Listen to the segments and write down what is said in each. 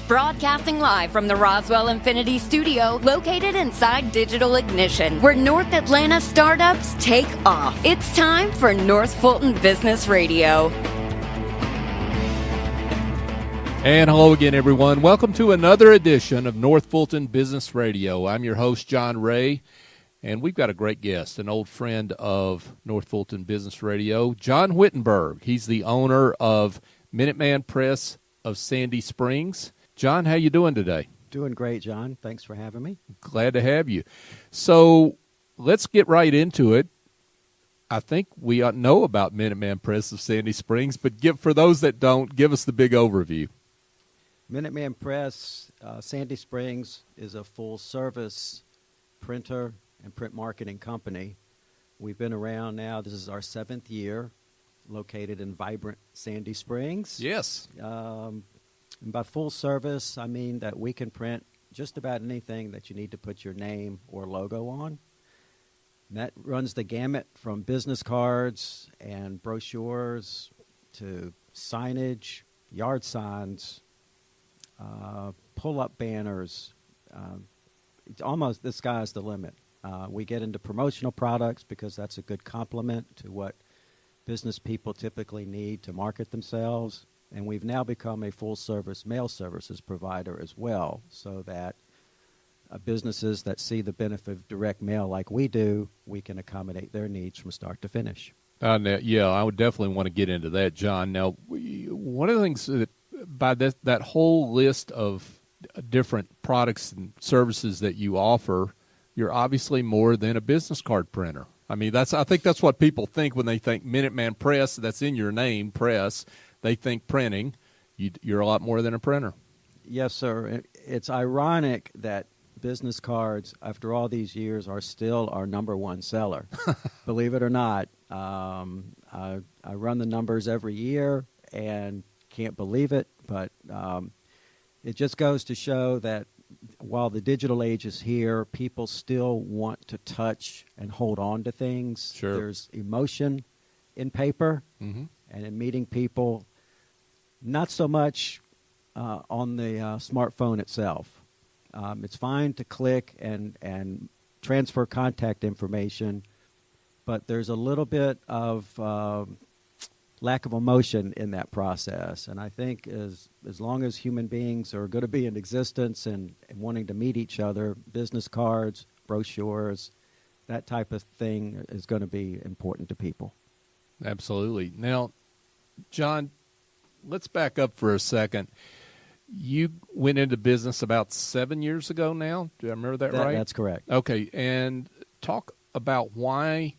Broadcasting live from the Roswell Infinity Studio, located inside Digital Ignition, where North Atlanta startups take off. It's time for North Fulton Business Radio. And hello again, everyone. Welcome to another edition of North Fulton Business Radio. I'm your host, John Ray, and we've got a great guest, an old friend of North Fulton Business Radio, Jon Wittenberg. He's the owner of Minuteman Press of Sandy Springs. Jon, how you doing today? Doing great, John. Thanks for having me. Glad to have you. So let's get right into it. I think we ought to know about Minuteman Press of Sandy Springs, but for those that don't, give us the big overview. Minuteman Press Sandy Springs is a full-service printer and print marketing company. We've been around now. This is our 7th year, located in vibrant Sandy Springs. Yes. And by full service, I mean that we can print just about anything that you need to put your name or logo on. And that runs the gamut from business cards and brochures to signage, yard signs, pull-up banners. It's almost the sky's the limit. We get into promotional products because that's a good complement to what business people typically need to market themselves. And we've now become a full-service mail services provider as well, so that businesses that see the benefit of direct mail like we do, we can accommodate their needs from start to finish. Yeah, I would definitely want to get into that, Jon. Now, one of the things that by that whole list of different products and services that you offer, you're obviously more than a business card printer. I mean, I think that's what people think when they think Minuteman Press. That's in your name, press. They think printing. You're a lot more than a printer. Yes, sir. It's ironic that business cards, after all these years, are still our number one seller. Believe it or not. I run the numbers every year and can't believe it, but it just goes to show that while the digital age is here, people still want to touch and hold on to things. Sure. There's emotion in paper and in meeting people, not so much on the smartphone itself. It's fine to click and transfer contact information, but there's a little bit of lack of emotion in that process. And I think as long as human beings are going to be in existence and wanting to meet each other, business cards, brochures, that type of thing is going to be important to people. Absolutely. Now, Jon, let's back up for a second. You went into business about 7 years ago now. Do I remember that right? That's correct. Okay. And talk about why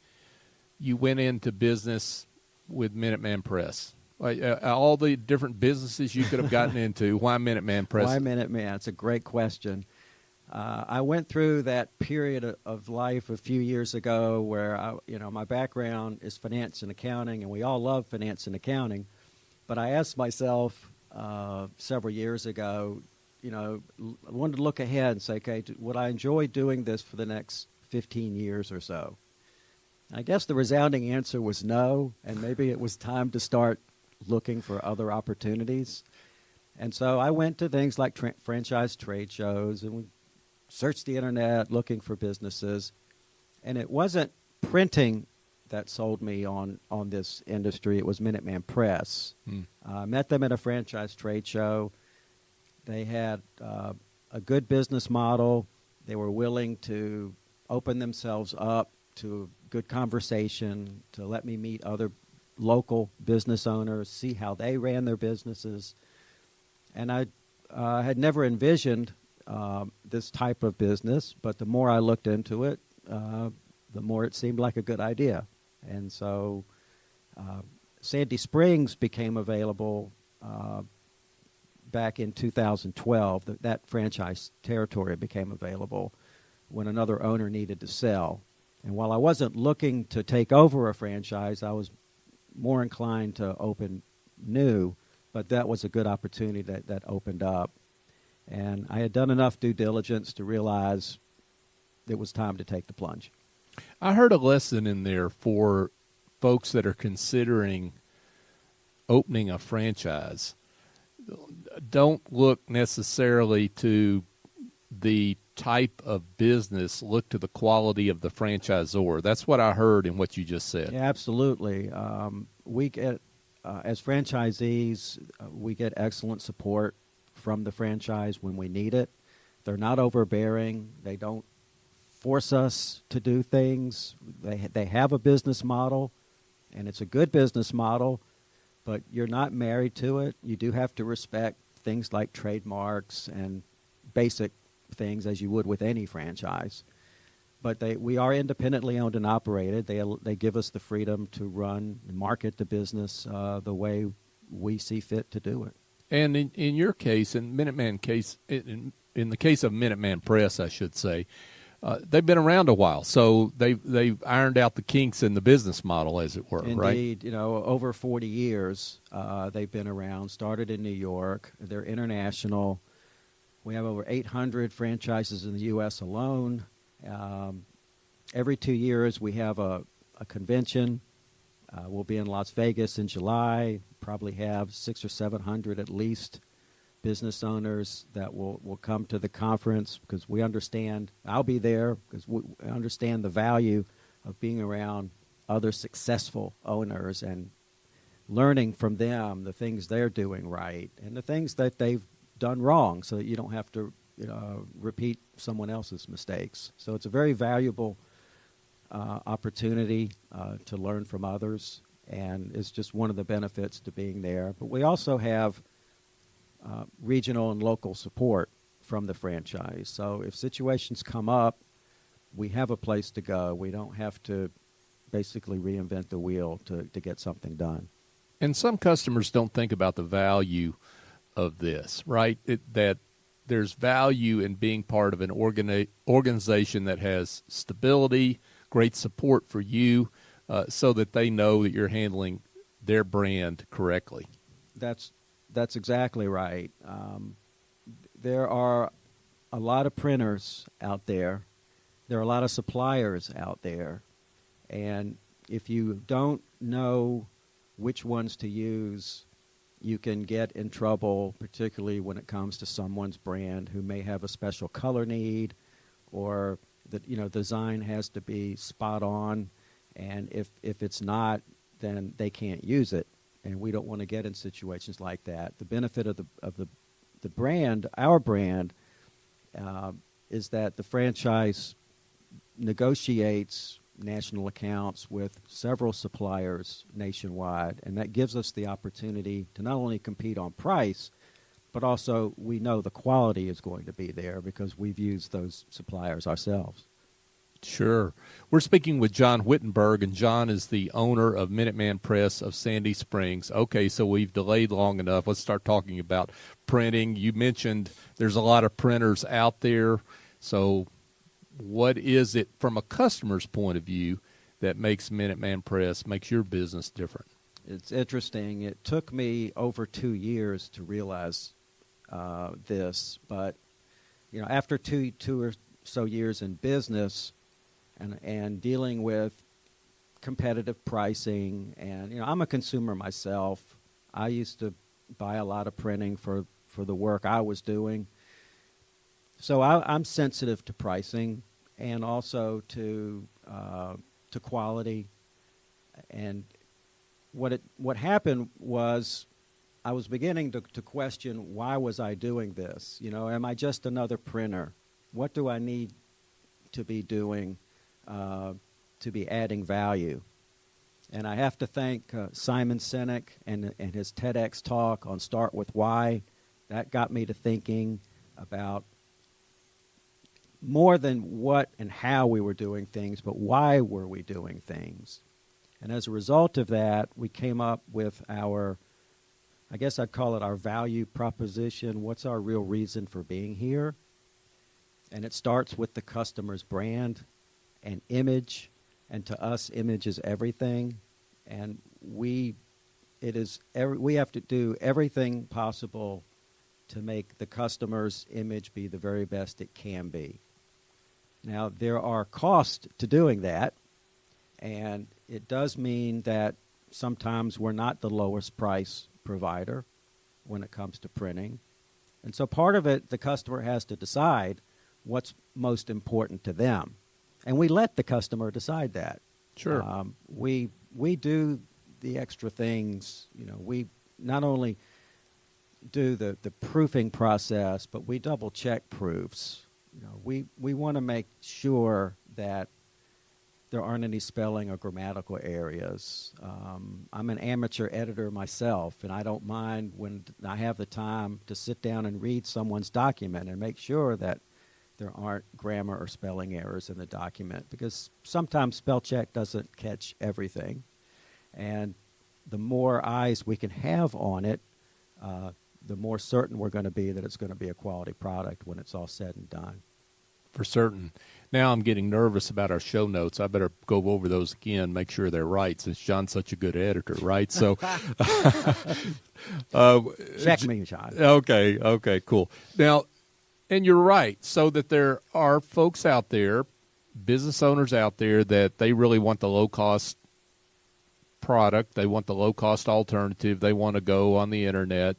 you went into business with Minuteman Press. All the different businesses you could have gotten into. Why Minuteman Press? Why Minuteman? It's a great question. I went through that period of life a few years ago where my background is finance and accounting, and we all love finance and accounting. But I asked myself several years ago, I wanted to look ahead and say, okay, would I enjoy doing this for the next 15 years or so? I guess the resounding answer was no, and maybe it was time to start looking for other opportunities. And so I went to things like franchise trade shows, and we searched the internet looking for businesses. And it wasn't printing that sold me on this industry. It was Minuteman Press. I met them at a franchise trade show. They had a good business model. They were willing to open themselves up to good conversation, to let me meet other local business owners, see how they ran their businesses. And I had never envisioned this type of business, but the more I looked into it, the more it seemed like a good idea. And so Sandy Springs became available back in 2012. That franchise territory became available when another owner needed to sell. And while I wasn't looking to take over a franchise, I was more inclined to open new, but that was a good opportunity that opened up. And I had done enough due diligence to realize it was time to take the plunge. I heard a lesson in there for folks that are considering opening a franchise. don't look necessarily to the type of business, look to the quality of the franchisor. That's what I heard in what you just said. Yeah, absolutely. We get, as franchisees, we get excellent support from the franchise when we need it. They're not overbearing. They don't force us to do things. They have a business model, and it's a good business model, but you're not married to it. You do have to respect things like trademarks and basic things as you would with any franchise. But we are independently owned and operated. They give us the freedom to run and market the business the way we see fit to do it. And in your case, in Minuteman case, in the case of Minuteman Press, I should say, they've been around a while, so they've ironed out the kinks in the business model, as it were. Indeed, right? Indeed, over 40 years they've been around. Started in New York. They're international. We have over 800 franchises in the U.S. alone. Every 2 years we have a convention. We'll be in Las Vegas in July. Probably have 600 or 700 at least business owners that will come to the conference because we understand. I'll be there because we understand the value of being around other successful owners and learning from them the things they're doing right and the things that they've done wrong, so that you don't have to repeat someone else's mistakes. So it's a very valuable opportunity to learn from others, and it's just one of the benefits to being there. But we also have regional and local support from the franchise. So if situations come up, we have a place to go. We don't have to basically reinvent the wheel to get something done. And some customers don't think about the value of this, right? That there's value in being part of an organization that has stability, great support for you, so that they know that you're handling their brand correctly. That's exactly right. There are a lot of printers out there. There are a lot of suppliers out there. And if you don't know which ones to use, you can get in trouble, particularly when it comes to someone's brand who may have a special color need, or the design has to be spot on, and if it's not, then they can't use it. And we don't want to get in situations like that. The benefit of the brand, our brand, is that the franchise negotiates national accounts with several suppliers nationwide, and that gives us the opportunity to not only compete on price, but also we know the quality is going to be there because we've used those suppliers ourselves. Sure. We're speaking with Jon Wittenberg, and Jon is the owner of Minuteman Press of Sandy Springs. Okay, so we've delayed long enough. Let's start talking about printing. You mentioned there's a lot of printers out there, so what is it from a customer's point of view that makes Minuteman Press, makes your business different? It's interesting. It took me over 2 years to realize this, but after two or so years in business and dealing with competitive pricing, and I'm a consumer myself. I used to buy a lot of printing for the work I was doing. So I'm sensitive to pricing and also to quality. And what happened was I was beginning to question, why was I doing this? Am I just another printer? What do I need to be doing to be adding value? And I have to thank Simon Sinek and his TEDx talk on Start With Why. That got me to thinking about more than what and how we were doing things, but why were we doing things? And as a result of that, we came up with I guess I'd call it our value proposition. What's our real reason for being here? And it starts with the customer's brand and image. And to us, image is everything. And we have to do everything possible to make the customer's image be the very best it can be. Now, there are costs to doing that, and it does mean that sometimes we're not the lowest price provider. when it comes to printing. And so part of it, the customer has to decide what's most important to them. And we let the customer decide that. Sure. We do the extra things. We not only do the proofing process, but we double check proofs. We want to make sure that there aren't any spelling or grammatical areas. I'm an amateur editor myself, and I don't mind when I have the time to sit down and read someone's document and make sure that there aren't grammar or spelling errors in the document, because sometimes spell check doesn't catch everything. And the more eyes we can have on it, the more certain we're going to be that it's going to be a quality product when it's all said and done. For certain. Now I'm getting nervous about our show notes. I better go over those again, make sure they're right, since John's such a good editor, right? So, check me, John. Okay, cool. Now, and you're right, so that there are folks out there, business owners out there, that they really want the low-cost product. They want the low-cost alternative. They want to go on the internet.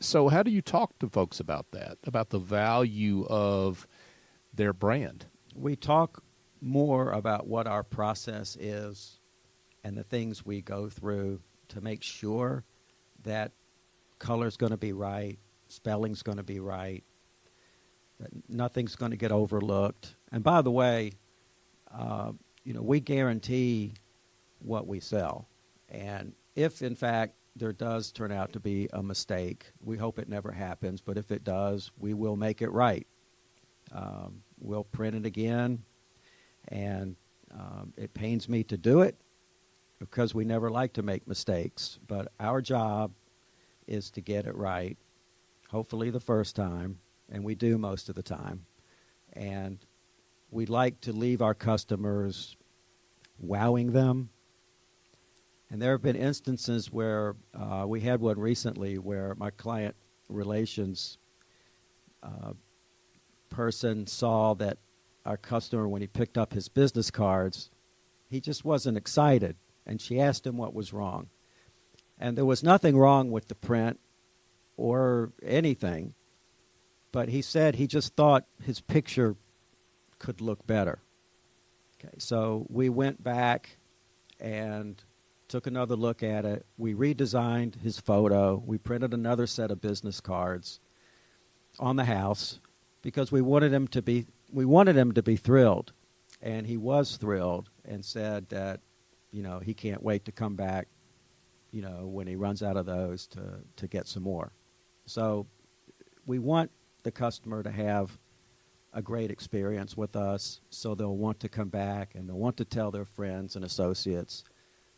So how do you talk to folks about that, about the value of their brand? We talk more about what our process is and the things we go through to make sure that color's going to be right, spelling's going to be right, that nothing's going to get overlooked. And by the way, we guarantee what we sell. And if, in fact, there does turn out to be a mistake, we hope it never happens, but if it does, we will make it right. We'll print it again, and it pains me to do it because we never like to make mistakes, but our job is to get it right, hopefully the first time, and we do most of the time. And we like to leave our customers wowing them. And there have been instances where we had one recently where my client relations person saw that our customer, when he picked up his business cards, he just wasn't excited. And she asked him what was wrong. And there was nothing wrong with the print or anything, but he said he just thought his picture could look better. Okay, so we went back and took another look at it. We redesigned his photo. We printed another set of business cards on the house because we wanted him to be thrilled. And he was thrilled and said that, he can't wait to come back, when he runs out of those to get some more. So we want the customer to have a great experience with us, so they'll want to come back and they'll want to tell their friends and associates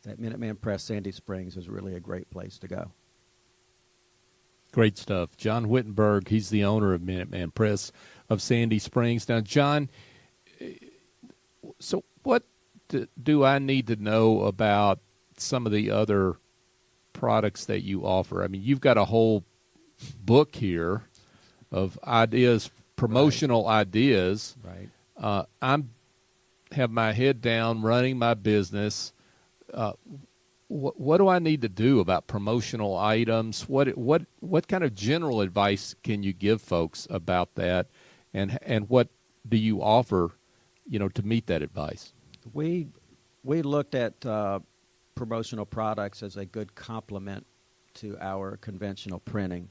that Minuteman Press Sandy Springs is really a great place to go. Great stuff. Jon Wittenberg, he's the owner of Minuteman Press of Sandy Springs. Now, John, so what do I need to know about some of the other products that you offer? I mean, you've got a whole book here of ideas, promotional ideas. Right. I'm have my head down running my business. What do I need to do about promotional items? What kind of general advice can you give folks about that, and what do you offer, to meet that advice? We looked at promotional products as a good complement to our conventional printing.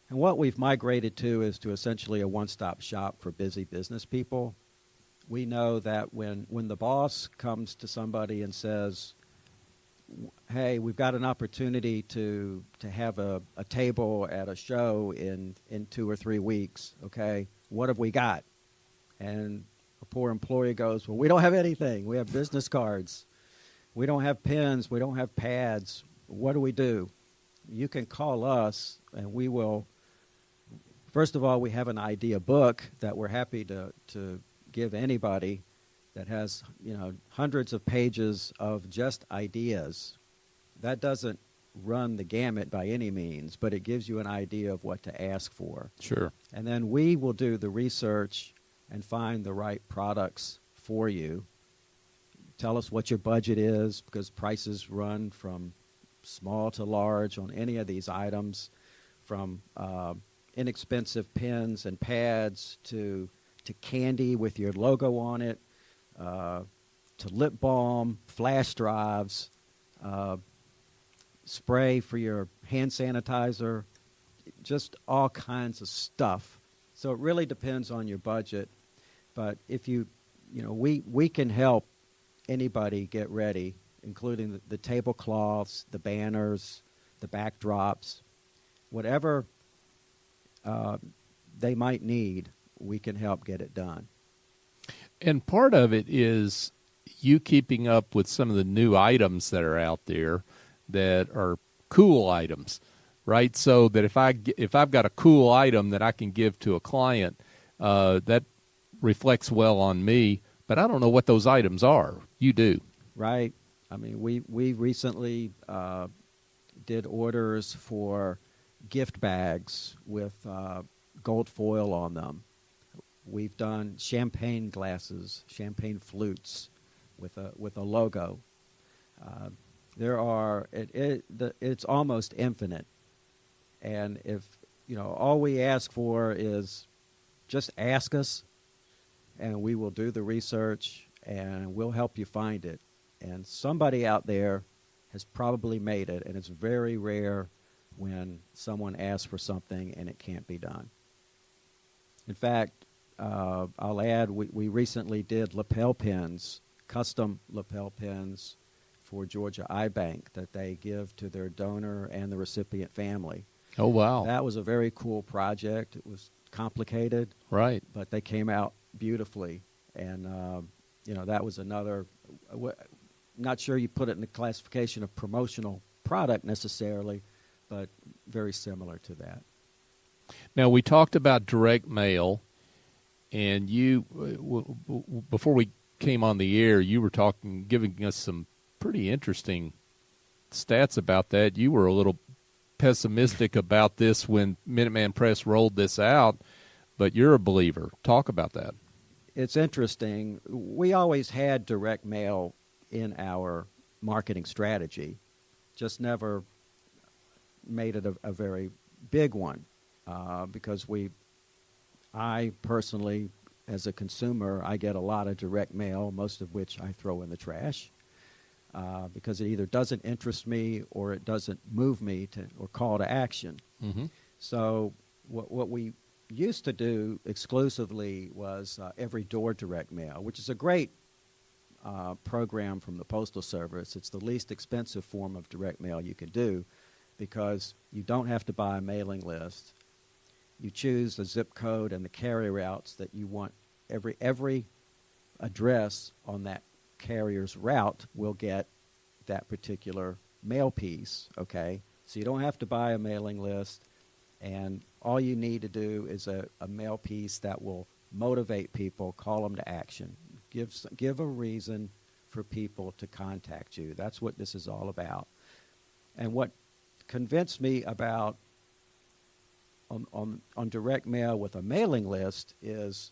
And what we've migrated to is to essentially a one-stop shop for busy business people. We know that when the boss comes to somebody and says, hey, we've got an opportunity to have a table at a show in 2 or 3 weeks, okay, what have we got? And a poor employee goes, well, we don't have anything. We have business cards. We don't have pens. We don't have pads. What do we do? You can call us, and we will. First of all, we have an idea book that we're happy to give anybody that has, hundreds of pages of just ideas. That doesn't run the gamut by any means, but it gives you an idea of what to ask for. Sure. And then we will do the research and find the right products for you. Tell us what your budget is, because prices run from small to large, on any of these items, from inexpensive pens and pads to candy with your logo on it, to lip balm, flash drives, spray for your hand sanitizer, just all kinds of stuff. So it really depends on your budget. But if we can help anybody get ready, including the tablecloths, the banners, the backdrops, whatever they might need, we can help get it done. And part of it is you keeping up with some of the new items that are out there that are cool items, right? So that if I've got a cool item that I can give to a client, that reflects well on me, but I don't know what those items are. You do. Right. I mean, we recently did orders for gift bags with gold foil on them. We've done champagne glasses, champagne flutes with a logo. It's almost infinite. And if all we ask for is just ask us, and we will do the research and we'll help you find it. And somebody out there has probably made it, and it's very rare when someone asks for something and it can't be done. In fact, I'll add, we recently did lapel pins, custom lapel pins for Georgia Eye Bank that they give to their donor and the recipient family. Oh, wow. That was a very cool project. It was complicated. Right. But they came out beautifully. And, that was another, not sure you put it in the classification of promotional product necessarily, but very similar to that. Now, we talked about direct mail, and you, before we came on the air, you were giving us some pretty interesting stats about that. You were a little pessimistic about this when Minuteman Press rolled this out, but you're a believer. Talk about that. It's interesting. We always had direct mail in our marketing strategy, just never made it a very big one, because I personally, as a consumer, I get a lot of direct mail, most of which I throw in the trash, because it either doesn't interest me or it doesn't move me or call to action. Mm-hmm. So what we used to do exclusively was every door direct mail, which is a great program from the Postal Service. It's the least expensive form of direct mail you can do because you don't have to buy a mailing list. You choose the zip code and the carrier routes that you want. Every address on that carrier's route will get that particular mail piece, okay? So you don't have to buy a mailing list, and all you need to do is a mail piece that will motivate people, call them to action, give a reason for people to contact you. That's what this is all about. And what convinced me about on direct mail with a mailing list is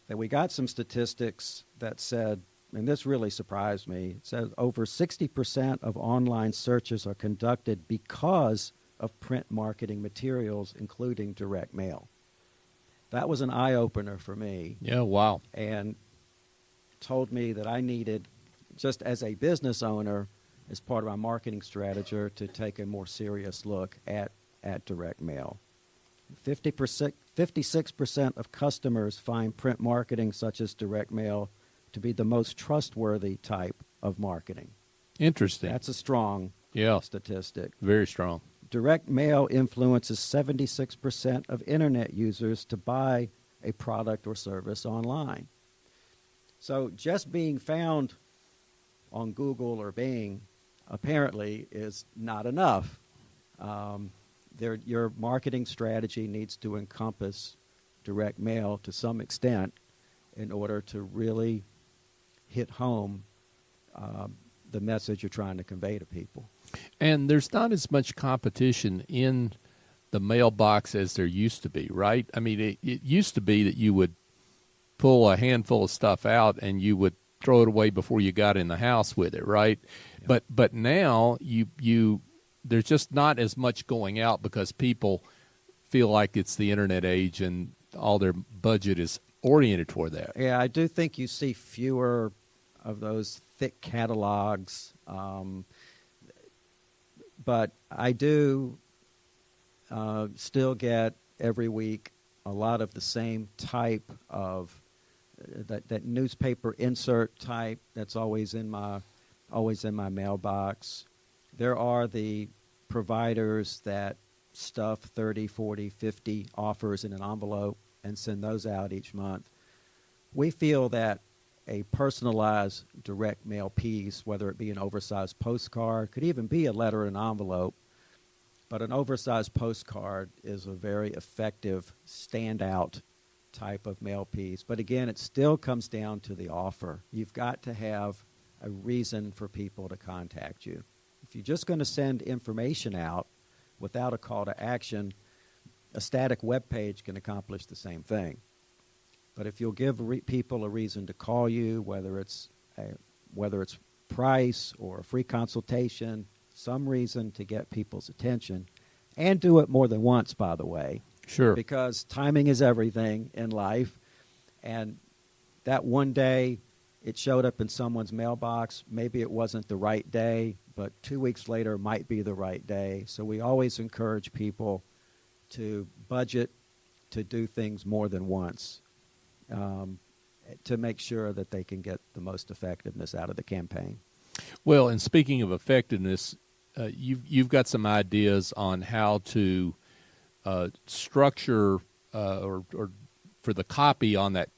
that we got some statistics that said, and this really surprised me, it says over 60% of online searches are conducted because of print marketing materials, including direct mail. That was an eye-opener for me. Yeah, wow. And told me that I needed, just as a business owner, as part of my marketing strategy, to take a more serious look at direct mail. 56% of customers find print marketing, such as direct mail, to be the most trustworthy type of marketing. Interesting. That's a strong statistic. Very strong. Direct mail influences 76% of Internet users to buy a product or service online. So just being found on Google or Bing apparently is not enough. Your marketing strategy needs to encompass direct mail to some extent in order to really hit home the message you're trying to convey to people. And there's not as much competition in the mailbox as there used to be, right? I mean, it used to be that you would pull a handful of stuff out and you would throw it away before you got in the house with it, right? Yeah. But now you there's just not as much going out because people feel like it's the internet age and all their budget is oriented toward that. Yeah, I do think you see fewer of those thick catalogs, but I do still get every week a lot of the same type of that newspaper insert type that's always in my mailbox. There are the providers that stuff 30, 40, 50 offers in an envelope and send those out each month. We feel that a personalized direct mail piece, whether it be an oversized postcard, could even be a letter in an envelope, but an oversized postcard is a very effective standout type of mail piece. But again, it still comes down to the offer. You've got to have a reason for people to contact you. If you're just going to send information out without a call to action, a static web page can accomplish the same thing. But if you'll give people a reason to call you, whether it's price or a free consultation, some reason to get people's attention, and do it more than once, by the way. Sure. Because timing is everything in life, and that one day it showed up in someone's mailbox. Maybe it wasn't the right day, but 2 weeks later might be the right day. So we always encourage people to budget to do things more than once, to make sure that they can get the most effectiveness out of the campaign. Well, and speaking of effectiveness, you've got some ideas on how to structure or for the copy on that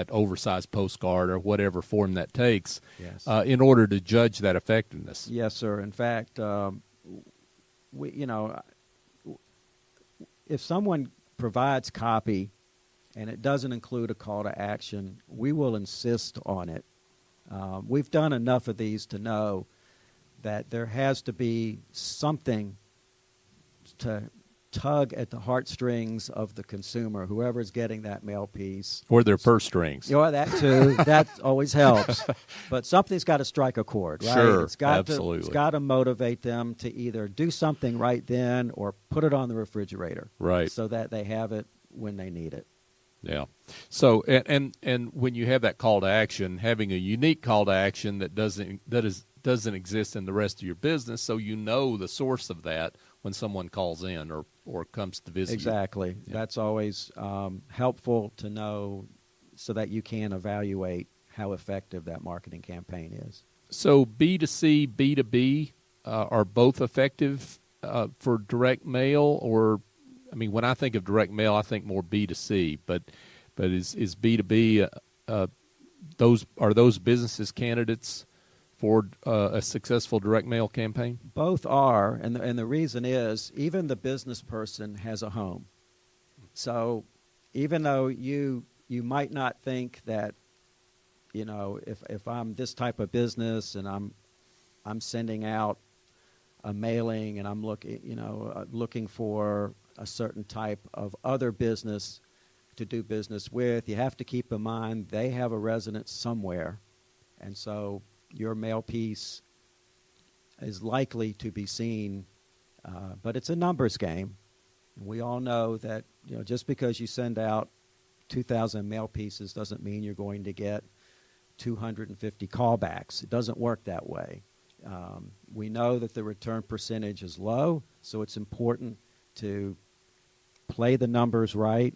oversized postcard or whatever form that takes, yes, in order to judge that effectiveness. Yes, sir. In fact, if someone provides copy and it doesn't include a call to action, we will insist on it. We've done enough of these to know that there has to be something to tug at the heartstrings of the consumer, whoever's getting that mail piece. Or their purse strings. Yeah, that too. That always helps. But something's got to strike a chord, right? Sure, it's got absolutely. It's got to motivate them to either do something right then or put it on the refrigerator, right, so that they have it when they need it. Yeah. So and when you have that call to action, having a unique call to action that doesn't exist in the rest of your business, so you know the source of that when someone calls in or comes to visit. Exactly. you. Yeah. That's always helpful to know so that you can evaluate how effective that marketing campaign is. So B2C, B2B are both effective for direct mail, or I mean, when I think of direct mail, I think more B2C, but is B2B those businesses candidates for a successful direct mail campaign? Both are, and the reason is even the business person has a home. So even though you might not think that, if I'm this type of business and I'm sending out a mailing and I'm looking for a certain type of other business to do business with, you have to keep in mind they have a residence somewhere, and so your mail piece is likely to be seen, but it's a numbers game. We all know that just because you send out 2,000 mail pieces doesn't mean you're going to get 250 callbacks. It doesn't work that way. We know that the return percentage is low, so it's important to play the numbers right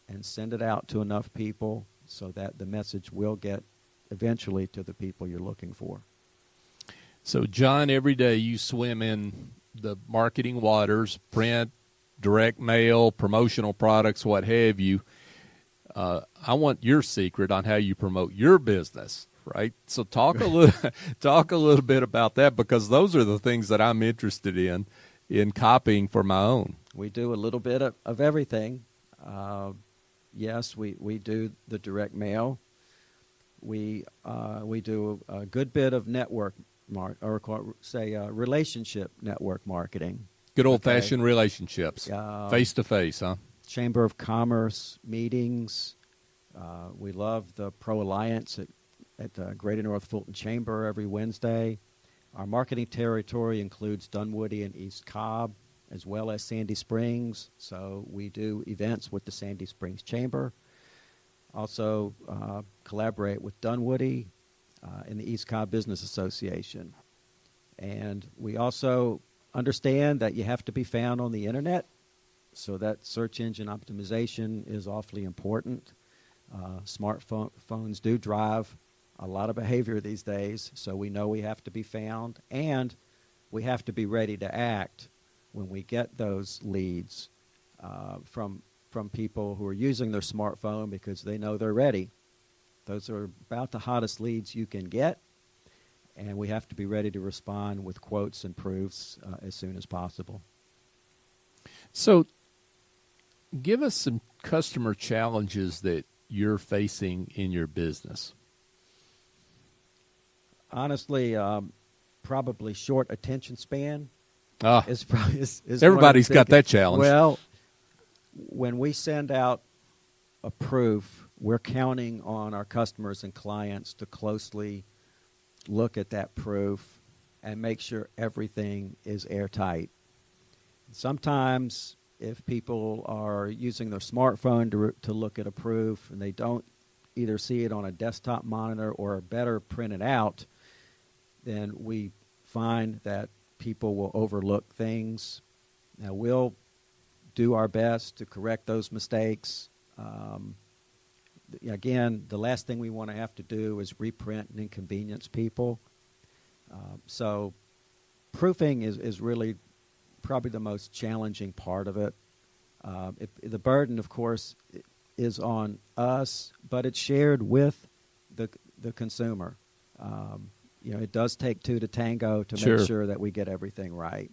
and send it out to enough people so that the message will get eventually to the people you're looking for. So, John, every day you swim in the marketing waters, print, direct mail, promotional products, what have you. I want your secret on how you promote your business, right? So talk a little bit about that, because those are the things that I'm interested in copying for my own. We do a little bit of everything. Yes, we do the direct mail. We do a good bit of network relationship network marketing. Good old-fashioned relationships, face-to-face, huh? Chamber of Commerce meetings. We love the Pro Alliance at Greater North Fulton Chamber every Wednesday. Our marketing territory includes Dunwoody and East Cobb, as well as Sandy Springs. So we do events with the Sandy Springs Chamber. Also collaborate with Dunwoody and the East Cobb Business Association. And we also understand that you have to be found on the internet, so that search engine optimization is awfully important. Smartphones do drive a lot of behavior these days, so we know we have to be found, and we have to be ready to act when we get those leads from people who are using their smartphone because they know they're ready. Those are about the hottest leads you can get, and we have to be ready to respond with quotes and proofs as soon as possible. So give us some customer challenges that you're facing in your business. Honestly, probably short attention span. Is Everybody's got that challenge. Well, when we send out a proof, we're counting on our customers and clients to closely look at that proof and make sure everything is airtight. Sometimes if people are using their smartphone to look at a proof and they don't either see it on a desktop monitor or better print it out, then we find that people will overlook things. Now, we'll do our best to correct those mistakes. Again, the last thing we want to have to do is reprint and inconvenience people. So proofing is really probably the most challenging part of it. The burden, of course, is on us, but it's shared with the consumer. It does take two to tango to Sure. make sure that we get everything right.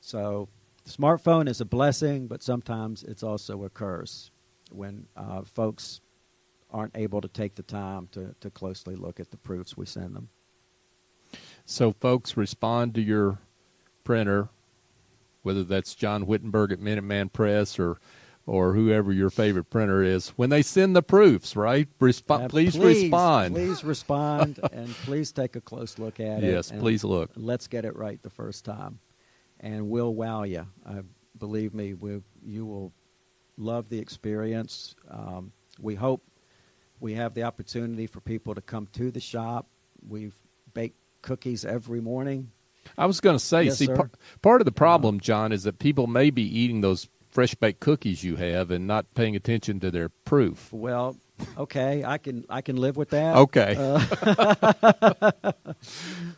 So the smartphone is a blessing, but sometimes it's also a curse when folks aren't able to take the time to closely look at the proofs we send them. So folks respond to your printer, whether that's Jon Wittenberg at Minuteman Press or whoever your favorite printer is, when they send the proofs, right? Please respond. Please respond, and please take a close look at it. Yes, please look. Let's get it right the first time, and we'll wow you. Believe me, you will love the experience. We hope we have the opportunity for people to come to the shop. We've baked cookies every morning. I was going to say, Yes, sir. Part of the problem, John, is that people may be eating those fresh baked cookies you have and not paying attention to their proof. Well, okay, I can live with that. Okay.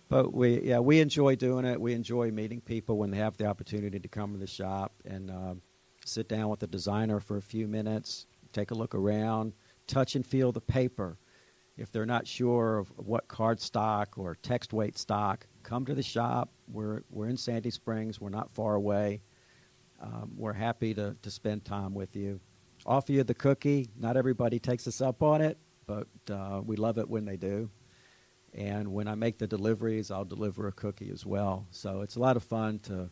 But we enjoy doing it. We enjoy meeting people when they have the opportunity to come to the shop and sit down with the designer for a few minutes, take a look around, touch and feel the paper. If they're not sure of what card stock or text weight stock, come to the shop. We're in Sandy Springs. We're not far away. We're happy to spend time with you. Offer you the cookie. Not everybody takes us up on it, but we love it when they do. And when I make the deliveries, I'll deliver a cookie as well. So it's a lot of fun to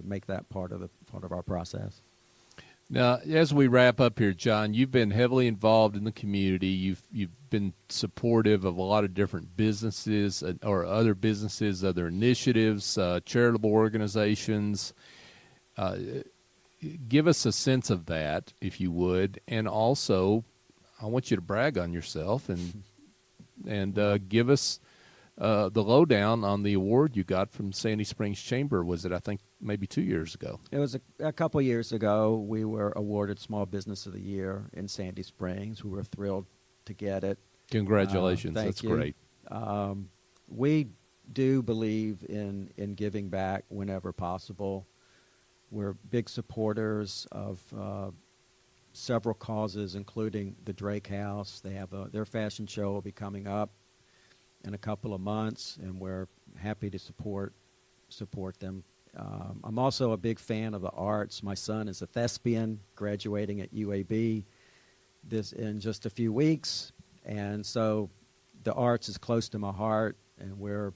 make that part of our process. Now, as we wrap up here, John, you've been heavily involved in the community. You've been supportive of a lot of different businesses or other businesses, other initiatives, charitable organizations. Give us a sense of that, if you would, and also I want you to brag on yourself and give us the lowdown on the award you got from Sandy Springs Chamber. Was it, I think, maybe 2 years ago? It was a couple years ago. We were awarded Small Business of the Year in Sandy Springs. We were thrilled to get it. Congratulations. That's you. Great. We do believe in giving back whenever possible. We're big supporters of several causes, including the Drake House. They have their fashion show will be coming up in a couple of months, and we're happy to support them. I'm also a big fan of the arts. My son is a thespian, graduating at UAB in just a few weeks, and so the arts is close to my heart, and we're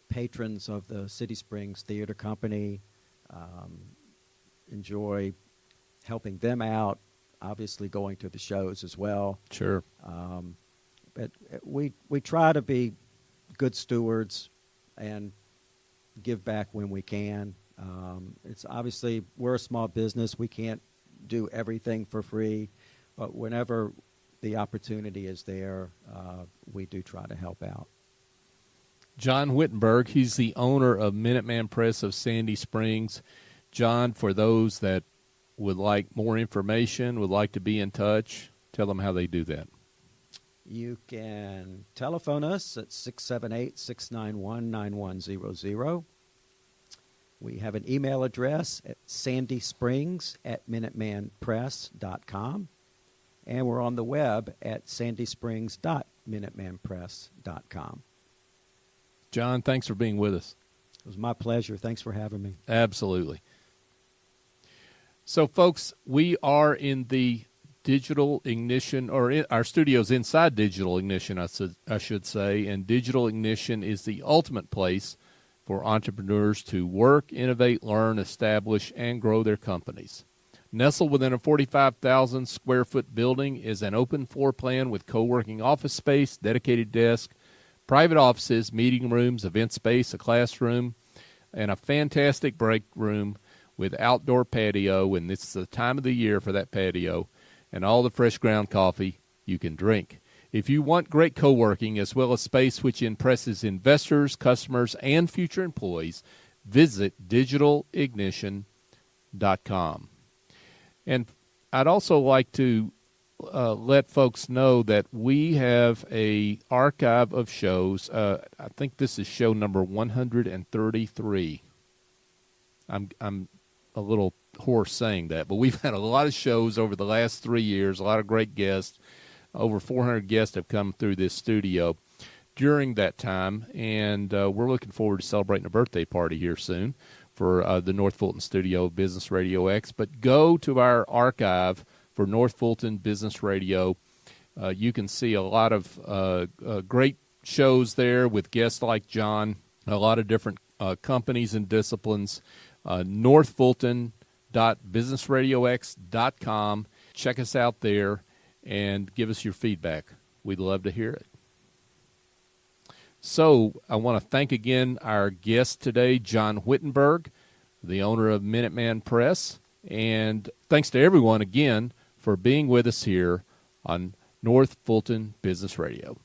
patrons of the City Springs Theater Company. Enjoy helping them out, obviously going to the shows as well. Sure. But we try to be good stewards and give back when we can. It's obviously, we're a small business. We can't do everything for free, but whenever the opportunity is there, we do try to help out. Jon Wittenberg, he's the owner of Minuteman Press of Sandy Springs. Jon, for those that would like more information, would like to be in touch, tell them how they do that. You can telephone us at 678-691-9100. We have an email address at sandysprings@minutemanpress.com. And we're on the web at sandysprings.minutemanpress.com. Jon, thanks for being with us. It was my pleasure. Thanks for having me. Absolutely. So, folks, we are in the Digital Ignition, or our studio's inside Digital Ignition, I should say, and Digital Ignition is the ultimate place for entrepreneurs to work, innovate, learn, establish, and grow their companies. Nestled within a 45,000 square foot building is an open floor plan with co-working office space, dedicated desk, private offices, meeting rooms, event space, a classroom, and a fantastic break room with outdoor patio, and it's the time of the year for that patio, and all the fresh ground coffee you can drink. If you want great co-working as well as space which impresses investors, customers, and future employees, visit digitalignition.com. And I'd also like to let folks know that we have a archive of shows. I think this is show number 133. I'm a little hoarse saying that, but we've had a lot of shows over the last 3 years, a lot of great guests. Over 400 guests have come through this studio during that time, and we're looking forward to celebrating a birthday party here soon for the North Fulton studio of Business Radio X. But go to our archive for North Fulton Business Radio. You can see a lot of great shows there with guests like Jon, a lot of different companies and disciplines. northfulton.businessradiox.com. Check us out there and give us your feedback. We'd love to hear it. So I want to thank again our guest today, Jon Wittenberg, the owner of Minuteman Press. And thanks to everyone again for being with us here on North Fulton Business Radio.